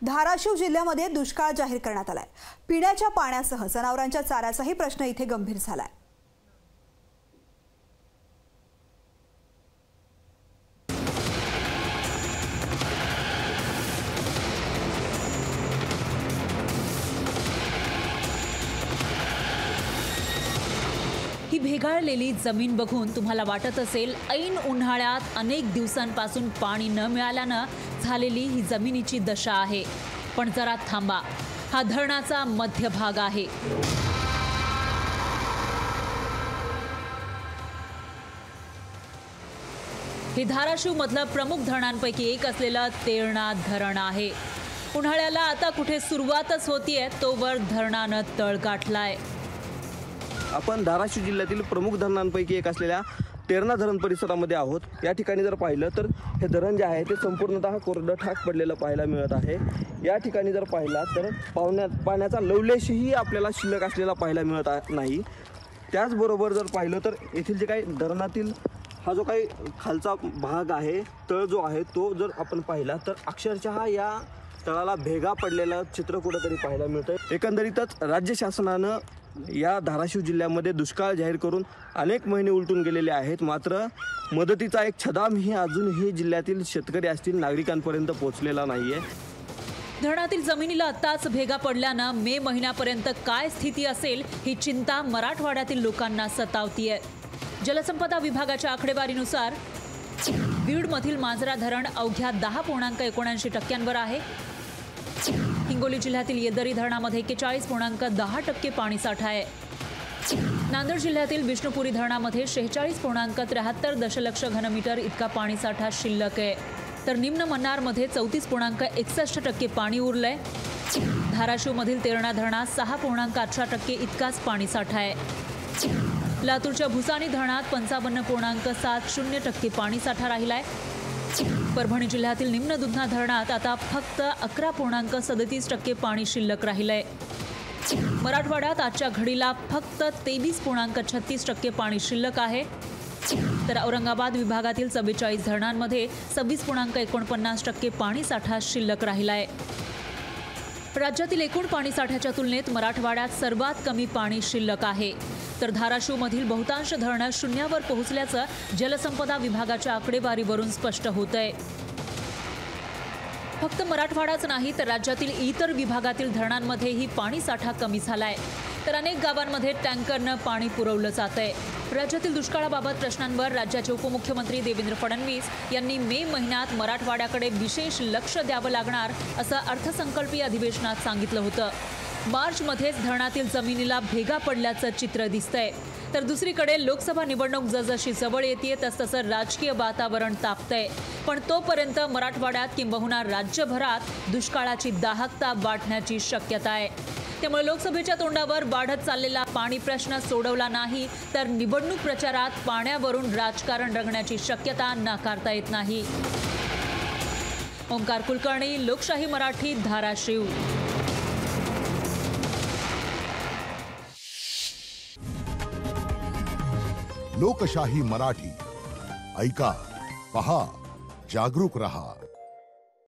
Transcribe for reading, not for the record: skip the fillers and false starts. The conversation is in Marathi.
धाराशिव जिल्ह्यामध्ये दुष्काळ जाहीर करण्यात आलाय। पिण्याच्या पाण्यासह जनावरांच्या चाऱ्याचाही प्रश्न इथे गंभीर झालाय। ही भेगाळलेली जमीन बघून तुम्हाला वाटत असेल ऐन उन्हाळ्यात अनेक दिवसांपासून पाणी न मिळाल्यानं झालेली ही जमिनीची दशा आहे। पण जरा थांबा, हा धरणाचा मध्यभाग आहे। हे धाराशिव मधलं प्रमुख धरणांपैकी एक असलेलं तेरणा धरण आहे। उन्हाळ्याला आता कुठे सुरुवातच होतीये तोवर धरणानं तळ गाठलाय। आपण धाराशिव जिल्ह्यातील प्रमुख धरणांपैकी एक असलेल्या तेरणा धरण परिसरामध्ये आहोत। या ठिकाणी जर पाहिलं तर हे धरण जे आहे ते संपूर्णतः कोरडं ठाक पडलेलं पाहायला मिळत आहे। या ठिकाणी जर पाहिला तर पाण्याचा लवलेशही आपल्याला शिल्लक असलेला पाहायला मिळत नाही। त्याचबरोबर जर पाहिलं तर येथील जे काही धरणातील हा जो काही खालचा भाग आहे, तळ जो आहे तो जर आपण पाहिला तर अक्षरशः या तळाला भेगा पडलेलं चित्र कुठेतरी पाहायला मिळतं। एकंदरीतच राज्य शासनानं या धाराशिव जिल्ह्यामध्ये दुष्काळ जाहीर करून अनेक महिने उलटून गेलेले आहेत, मात्र मदतीचा एक छदामही अजूनही जिल्ह्यातील शेतकरी असतील नागरिकांपर्यंत पोहोचलेला नाहीये। धरणातील जमिनीला आत्ताच भेगा पडल्यानं मे महिन्यापर्यंत काय स्थिती असेल ही चिंता मराठवाड्यातील लोकांना सतावतीये। जलसंपदा विभागाच्या आकडेवारीनुसार बीडमधील मांजरा धरण अवघ्या 10.79% आहे। हिंगोली जिल्ह्यातील येदरी धरणामध्ये 41.10% पाणीसाठा आहे। नांदेड जिल्ह्यातील विष्णुपुरी धरणामध्ये 46.73 दशलक्ष घनमीटर इतका पाणीसाठा शिल्लक आहे, तर निम्न मन्नारमध्ये 34.61% पाणी उरलंय। धाराशिवमधील तेरणा धरणात 6.18% इतकाच पाणीसाठा आहे। लातूरच्या भुसानी धरणात 55.70% पाणीसाठा राहिलाय। परभणी जिल्ह्यातील निम्न दुधना धरणात आता फक्त 11.37% पाणी शिल्लक राहिलंय। मराठवाड्यात आजच्या घडीला फक्त 23.36% पाणी शिल्लक आहे, तर औरंगाबाद विभागातील 44 धरणांमध्ये 26.49% पाणीसाठा शिल्लक राहिलाय। राज्यातील एकूण पाणीसाठ्याच्या तुलनेत मराठवाड्यात सर्वात कमी पाणी शिल्लक आहे, तर धाराशिवमधील बहुतांश धरणं शून्यावर पोहोचल्याचं जलसंपदा विभागाच्या आकडेवारीवरून स्पष्ट होतंय। फक्त मराठवाडाच नाही तर राज्यातील इतर विभागातील धरणांमध्येही पाणीसाठा कमी झालाय, तर अनेक गावांमध्ये टँकरनं पाणी पुरवलं जातंय। राज्यातील दुष्काळाबाबत प्रश्नांवर राज्याचे उपमुख्यमंत्री देवेंद्र फडणवीस यांनी मे महिन्यात मराठवाड्याकडे विशेष लक्ष द्यावं लागणार असं अर्थसंकल्पीय अधिवेशनात सांगितलं होतं। मार्चमध्येच धरणातील जमिनीला भेगा पडल्याचं चित्र दिसतंय, तर दुसरीकडे लोकसभा निवडणूक जसजशी जवळ येते तसतसं राजकीय वातावरण तापतंय। पण तोपर्यंत मराठवाड्यात किंबहुना राज्यभरात दुष्काळाची दाहकता वाढण्याची शक्यता आहे। त्यामुळे लोकसभेच्या तोंडावर वाढत चाललेला पाणी प्रश्न सोडवला नाही तर निवडणूक प्रचारात पाण्यावरून राजकारण रंगण्याची शक्यता नाकारता येत नाही। ओंकार कुलकर्णी, लोकशाही मराठी, धाराशिव। लोकशाही मराठी, ऐका, पहा, जागरूक रहा।